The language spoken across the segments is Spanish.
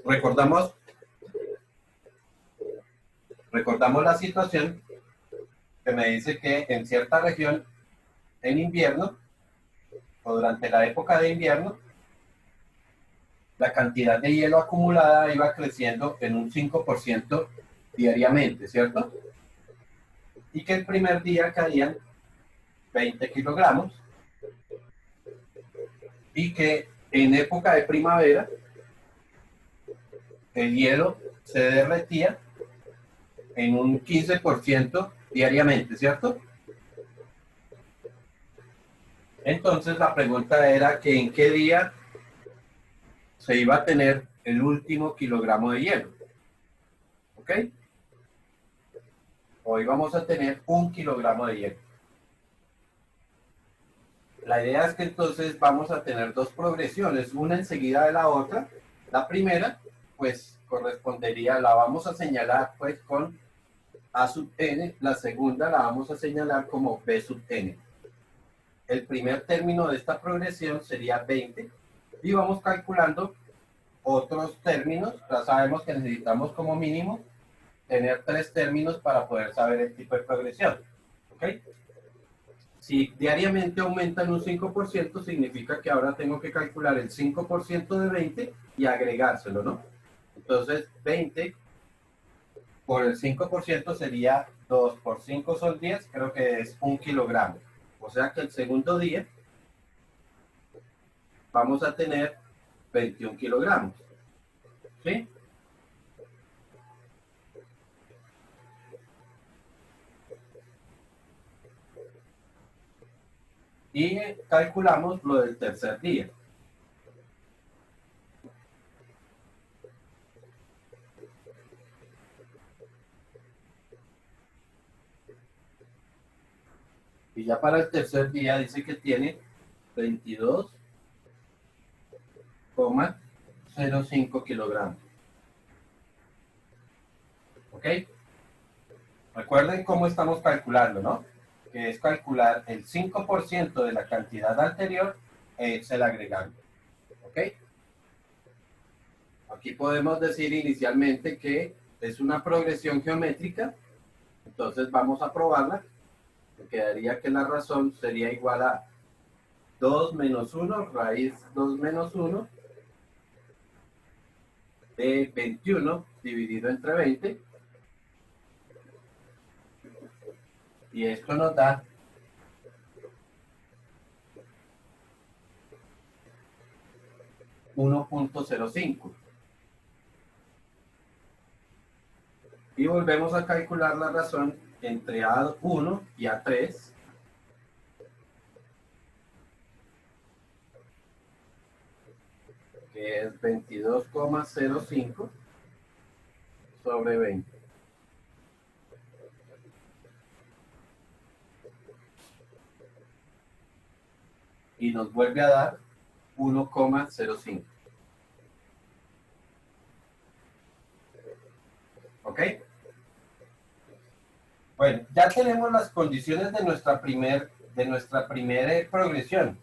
recordamos, recordamos la situación que me dice que en cierta región, en invierno, o durante la época de invierno, la cantidad de hielo acumulada iba creciendo en un 5% diariamente, ¿cierto? Y que el primer día caían 20 kilogramos y que en época de primavera el hielo se derretía en un 15% diariamente, ¿cierto? Entonces la pregunta era que en qué día se iba a tener el último kilogramo de hielo, ¿ok? Hoy vamos a tener 1 kilogramo de hielo. La idea es que entonces vamos a tener dos progresiones, una enseguida de la otra. La primera, pues, correspondería, la vamos a señalar, pues, con A sub n. La segunda la vamos a señalar como B sub n. El primer término de esta progresión sería 20. Y vamos calculando otros términos. Ya sabemos que necesitamos como mínimo tener 3 términos para poder saber el tipo de progresión. ¿Ok? Si diariamente aumentan un 5%, significa que ahora tengo que calcular el 5% de 20 y agregárselo, ¿no? Entonces, 20 por el 5% sería 2 por 5 son 10, creo que es 1 kilogramo. O sea que el segundo día vamos a tener 21 kilogramos. ¿Sí? Y calculamos lo del tercer día. Y ya para el tercer día dice que tiene 22,05 kilogramos. ¿Ok? Recuerden cómo estamos calculando, ¿no? Que es calcular el 5% de la cantidad anterior es el agregando. ¿Ok? Aquí podemos decir inicialmente que es una progresión geométrica, entonces vamos a probarla. Me quedaría que la razón sería igual a 2 menos 1, raíz 2 menos 1, de 21 dividido entre 20. Y esto nos da 1.05. Y volvemos a calcular la razón entre A1 y A3. Que es 22,05 sobre 20. Y nos vuelve a dar 1,05. ¿Ok? Bueno, ya tenemos las condiciones de nuestra primera progresión.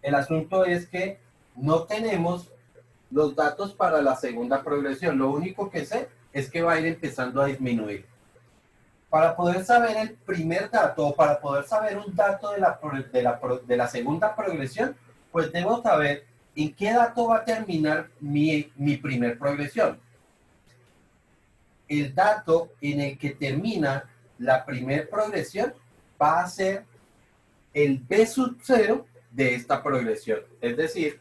El asunto es que no tenemos los datos para la segunda progresión. Lo único que sé es que va a ir empezando a disminuir. Para poder saber el primer dato o para poder saber un dato de la segunda progresión, pues debo saber en qué dato va a terminar mi primer progresión. El dato en el que termina la primer progresión va a ser el B sub 0 de esta progresión. Es decir,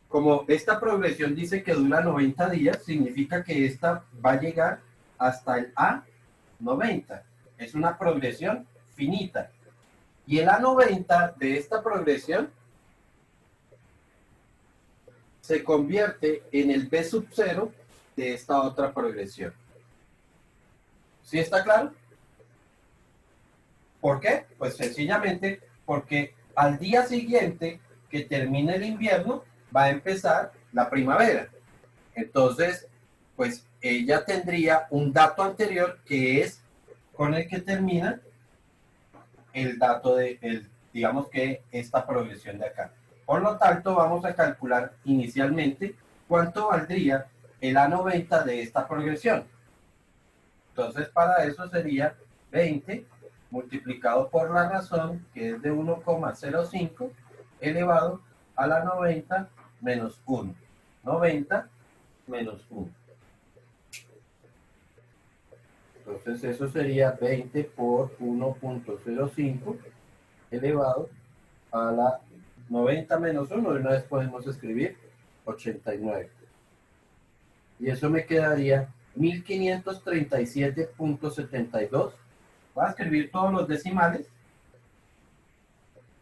como esta progresión dice que dura 90 días, significa que esta va a llegar hasta el A90. Es una progresión finita. Y el A90 de esta progresión se convierte en el B sub 0 de esta otra progresión. ¿Sí está claro? ¿Por qué? Pues sencillamente porque al día siguiente que termine el invierno va a empezar la primavera. Entonces, pues ella tendría un dato anterior que es con el que termina el dato digamos que esta progresión de acá. Por lo tanto, vamos a calcular inicialmente cuánto valdría el A90 de esta progresión. Entonces, para eso sería 20 multiplicado por la razón, que es de 1,05, elevado a la 90 menos 1. 90 menos 1. Entonces, eso sería 20 por 1,05 elevado a la 90 menos 1. De una vez podemos escribir 89. Y eso me quedaría 1537.72. Voy a escribir todos los decimales.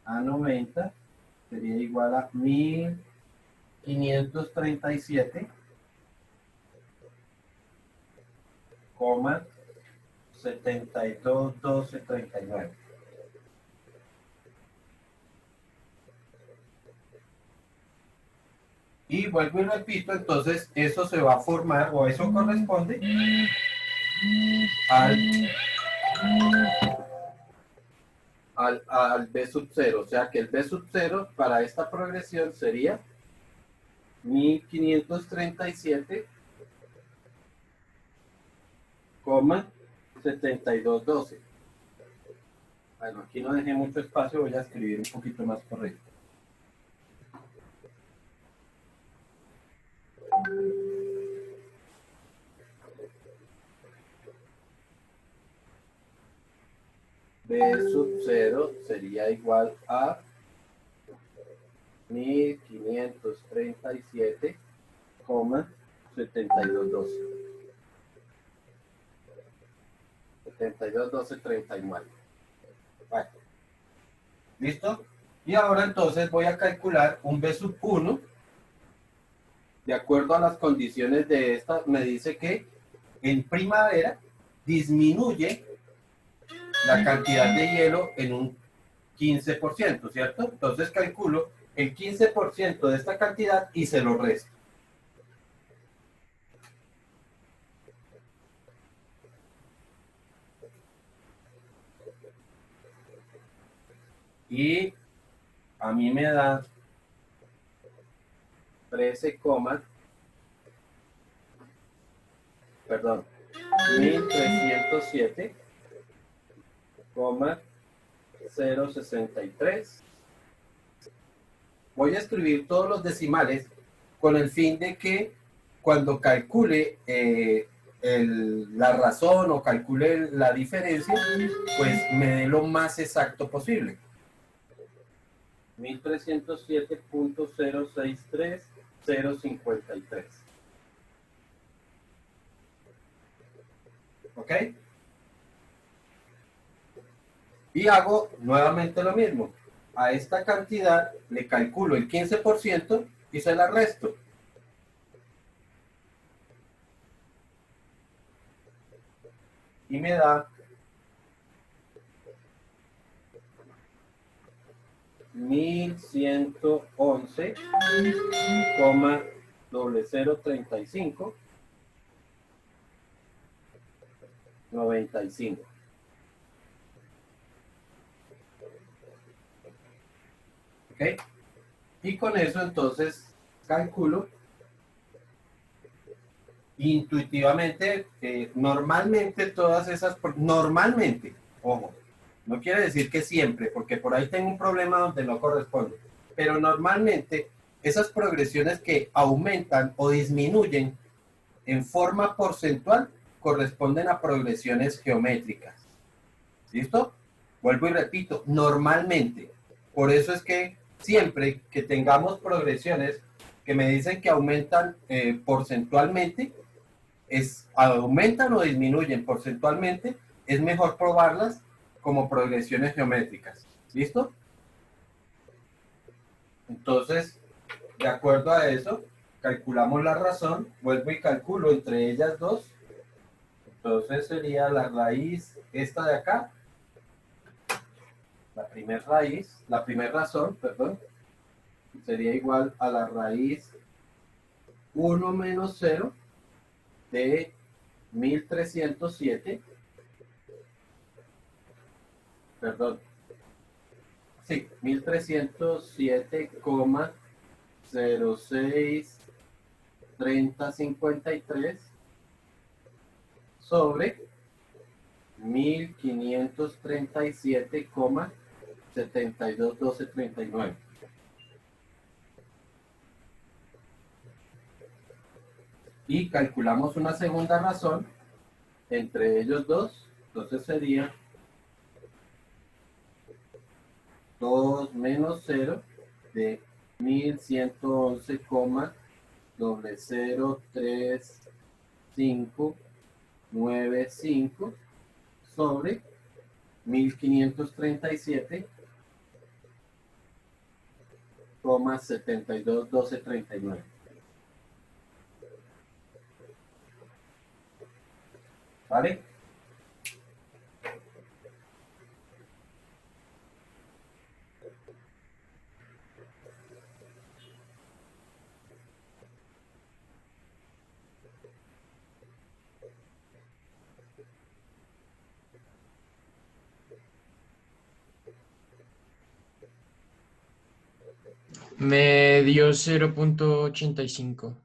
A 90 sería igual a 1537,721239. Y vuelvo y repito, entonces eso se va a formar, o eso corresponde al B sub 0. O sea que el B sub 0 para esta progresión sería 1537,7212. Bueno, aquí no dejé mucho espacio, voy a escribir un poquito más correcto. B sub 0 sería igual a 1537,7212. 721239. Bueno, ¿listo? Y ahora entonces voy a calcular un B sub 1. De acuerdo a las condiciones de esta, me dice que en primavera disminuye la cantidad de hielo en un 15%, ¿cierto? Entonces calculo el 15% de esta cantidad y se lo resto. Y a mí me da 1307,063. Voy a escribir todos los decimales con el fin de que cuando calcule la razón o calcule la diferencia, pues me dé lo más exacto posible. 1307.063053. ¿Ok? Y hago nuevamente lo mismo. A esta cantidad le calculo el 15% y se la resto. Y me da 1111,0035,95. ¿Ok? Y con eso entonces calculo intuitivamente, normalmente todas esas, normalmente, ojo, no quiere decir que siempre, porque por ahí tengo un problema donde no corresponde, pero normalmente esas progresiones que aumentan o disminuyen en forma porcentual corresponden a progresiones geométricas. ¿Listo? Vuelvo y repito, normalmente. Por eso es que siempre que tengamos progresiones que me dicen que aumentan porcentualmente, aumentan o disminuyen porcentualmente, es mejor probarlas como progresiones geométricas. ¿Listo? Entonces, de acuerdo a eso, calculamos la razón, vuelvo y calculo entre ellas dos. Entonces sería la raíz esta de acá, la primera raíz, la primera razón, perdón, sería igual a la raíz 1 menos 0 de 1307, perdón, sí, 1307,0630 3053 sobre 1537,721239. Y calculamos una segunda razón entre ellos dos, entonces sería 2 menos 0 de 1111,03595 sobre 1537,721239. ¿Vale? Me dio 0.85.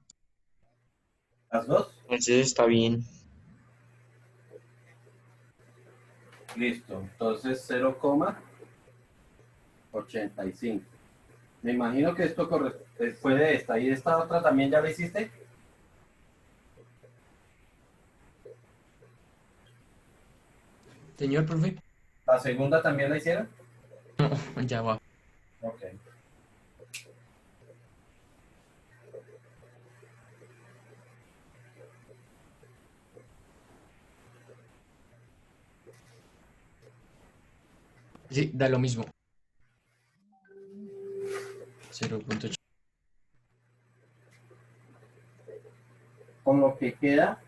¿Las dos? Entonces está bien. Listo. Entonces 0,85. Me imagino que esto fue de esta. ¿Y esta otra también ya la hiciste? Señor, profe. ¿La segunda también la hicieron? No, ya va. Ok. Sí, da lo mismo. 0.8. Con lo que queda,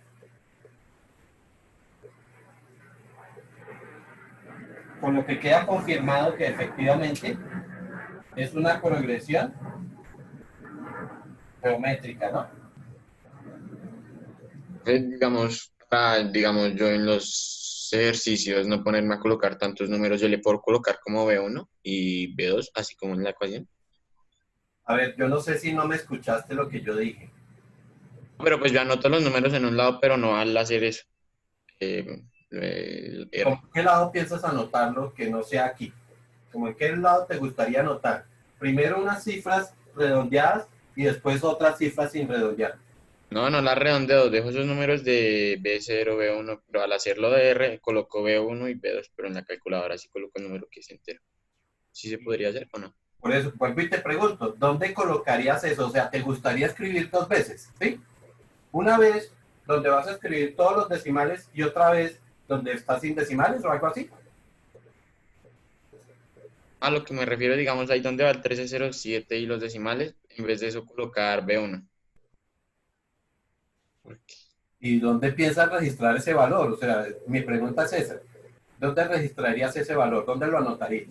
confirmado que efectivamente es una progresión geométrica, ¿no? Digamos, yo en los ejercicios no ponerme a colocar tantos números, yo le puedo colocar como B1 y B2, así como en la ecuación. A ver, yo no sé si no me escuchaste lo que yo dije. Pero pues yo anoto los números en un lado, pero no al hacer eso. El ¿Con R. qué lado piensas anotarlo que no sea aquí? ¿Cómo en qué lado te gustaría anotar? Primero unas cifras redondeadas y después otras cifras sin redondear. No, no la redondeo, dejo esos números de B0, B1, pero al hacerlo de R coloco B1 y B2, pero en la calculadora sí coloco el número que es entero. ¿Sí se podría hacer o no? Por eso, vuelvo y te pregunto, ¿dónde colocarías eso? O sea, ¿te gustaría escribir dos veces? ¿Sí? Una vez donde vas a escribir todos los decimales y otra vez donde estás sin decimales o algo así. A lo que me refiero, digamos, ahí donde va el 1307 y los decimales, en vez de eso colocar B1. Porque ¿Y dónde piensas registrar ese valor? O sea, mi pregunta es esa. ¿Dónde registrarías ese valor? ¿Dónde lo anotarías?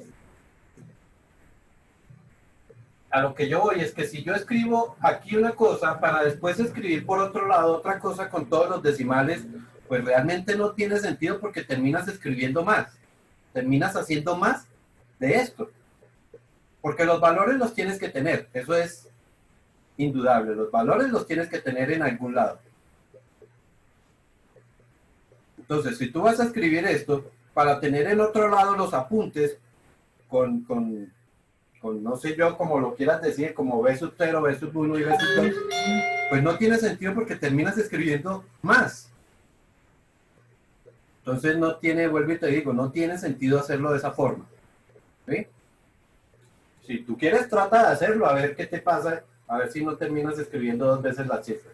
A lo que yo voy es que si yo escribo aquí una cosa para después escribir por otro lado otra cosa con todos los decimales, pues realmente no tiene sentido porque terminas escribiendo más. Terminas haciendo más de esto. Porque los valores los tienes que tener. Eso es indudable. Los valores los tienes que tener en algún lado. Entonces, si tú vas a escribir esto, para tener en otro lado los apuntes con no sé yo, como lo quieras decir, como B sub 0, B sub 1 y B sub 2, pues no tiene sentido porque terminas escribiendo más. Entonces no tiene, vuelvo y te digo, no tiene sentido hacerlo de esa forma. ¿Sí? Si tú quieres, trata de hacerlo, a ver qué te pasa, a ver si no terminas escribiendo dos veces las cifras.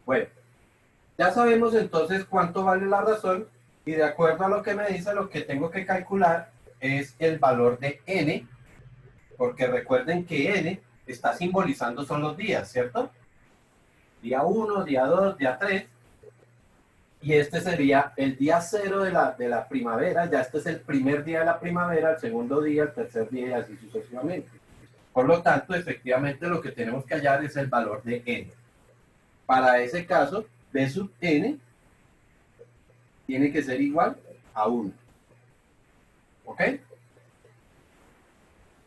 Bueno, ya sabemos entonces cuánto vale la razón y de acuerdo a lo que me dice, lo que tengo que calcular es el valor de n, porque recuerden que n está simbolizando son los días, ¿cierto? Día 1, día 2, día 3, y este sería el día 0 de la primavera, ya este es el primer día de la primavera, el segundo día, el tercer día y así sucesivamente. Por lo tanto, efectivamente lo que tenemos que hallar es el valor de n. Para ese caso, b sub n tiene que ser igual a 1. ¿Ok?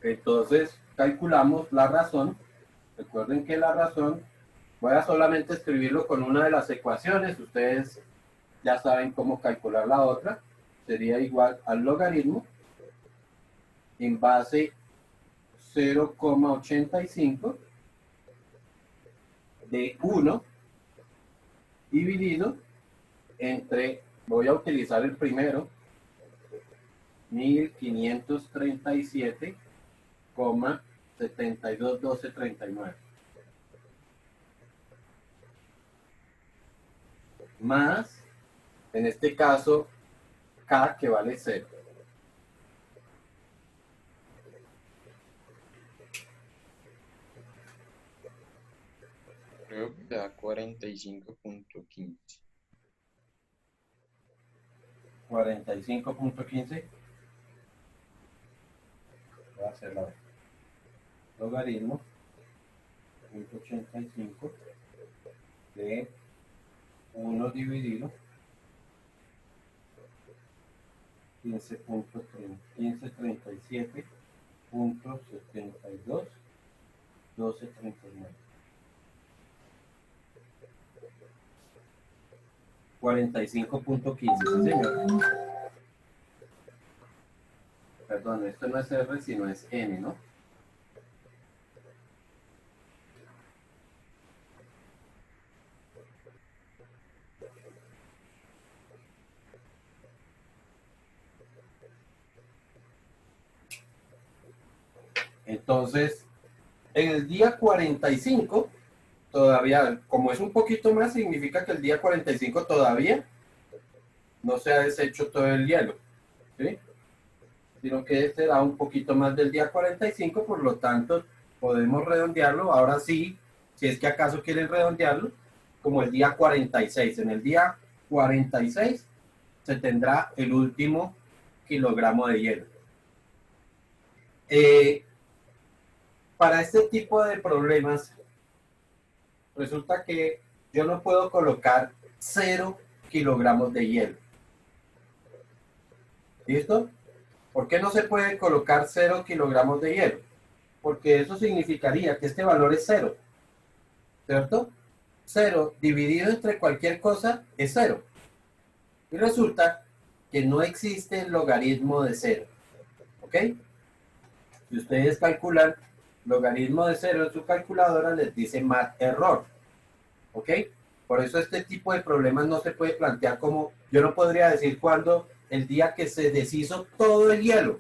Entonces, calculamos la razón. Recuerden que la razón Voy a solamente escribirlo con una de las ecuaciones. Ustedes ya saben cómo calcular la otra. Sería igual al logaritmo en base 0,85 de 1 dividido entre, voy a utilizar el primero, 1537,721239. Más, en este caso, K que vale 0. Creo que da 45.15. 45.15. Voy a hacer la logaritmo 185 de 1 dividido 1537.721239. 45.15, sí señor. Perdón, esto no es R, sino es N, ¿no? Entonces, en el día 45, todavía, como es un poquito más, significa que el día 45 todavía no se ha deshecho todo el hielo, ¿sí? Sino que será un poquito más del día 45, por lo tanto, podemos redondearlo, ahora sí, si es que acaso quieren redondearlo, como el día 46. En el día 46 se tendrá el último kilogramo de hielo. Para este tipo de problemas, resulta que yo no puedo colocar 0 kilogramos de hielo. ¿Listo? ¿Por qué no se puede colocar 0 kilogramos de hielo? Porque eso significaría que este valor es 0, ¿cierto? 0 dividido entre cualquier cosa es 0. Y resulta que no existe el logaritmo de 0. ¿Ok? Si ustedes calculan logaritmo de 0 en su calculadora, les dice mat error. ¿Ok? Por eso este tipo de problemas no se puede plantear como, yo no podría decir cuándo, el día que se deshizo todo el hielo,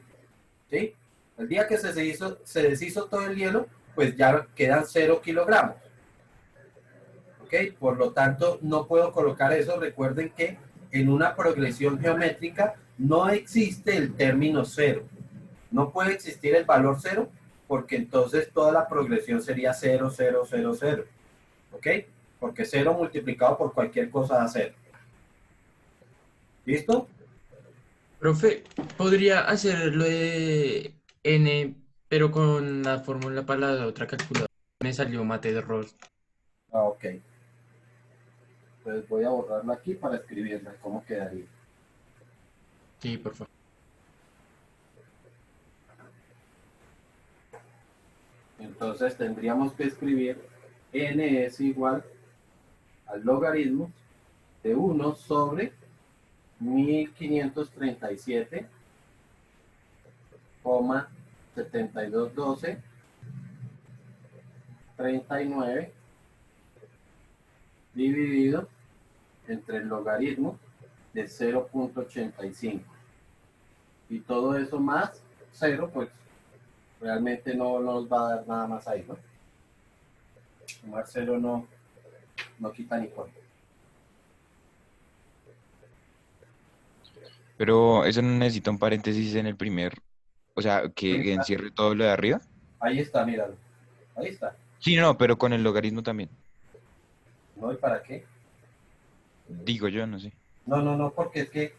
¿sí? El día que se deshizo todo el hielo, pues ya quedan 0 kilogramos. ¿Ok? Por lo tanto, no puedo colocar eso. Recuerden que en una progresión geométrica no existe el término 0. No puede existir el valor 0 porque entonces toda la progresión sería 0, 0, 0, 0. ¿Ok? Porque 0 multiplicado por cualquier cosa da 0. ¿Listo? Profe, podría hacerlo de N, pero con la fórmula para la otra calculadora. Me salió mate de error. Ok. Entonces voy a borrarlo aquí para escribirla. ¿Cómo quedaría? Sí, por favor. Entonces tendríamos que escribir n es igual al logaritmo de 1 sobre 1537,7212,39 dividido entre el logaritmo de 0,85. Y todo eso más 0, pues realmente no nos va a dar nada más ahí, ¿no? Sumar 0 no quita ni pone. Pero eso no necesita un paréntesis en el primer, o sea, Ahí que está, encierre todo lo de arriba. ahí está, míralo. Ahí está. Sí, no, pero con el logaritmo también. ¿No? ¿Y para qué? Digo yo, no sé. No, porque es que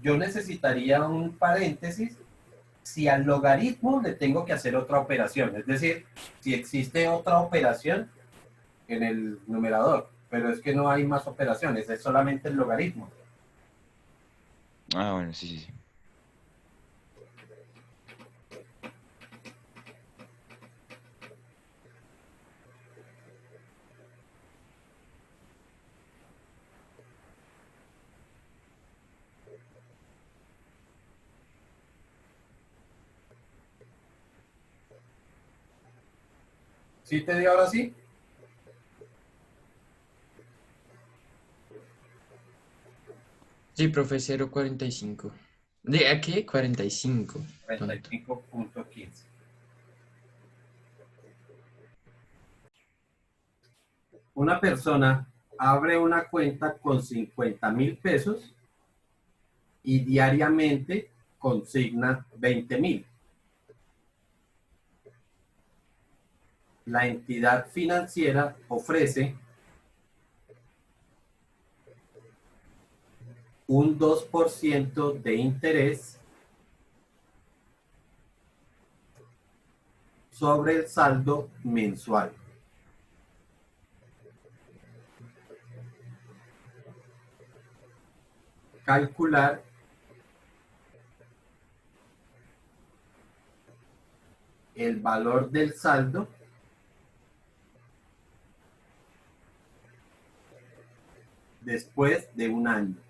yo necesitaría un paréntesis si al logaritmo le tengo que hacer otra operación. Es decir, si existe otra operación en el numerador, pero es que no hay más operaciones, es solamente el logaritmo. Ah, bueno, sí, sí, sí. ¿Sí te dio ahora sí? Sí, profe, 0,45. ¿De a qué? 45. Tonto. 35.15. Una persona abre una cuenta con 50.000 pesos y diariamente consigna 20.000. La entidad financiera ofrece un 2% de interés sobre el saldo mensual. Calcular el valor del saldo después de un año.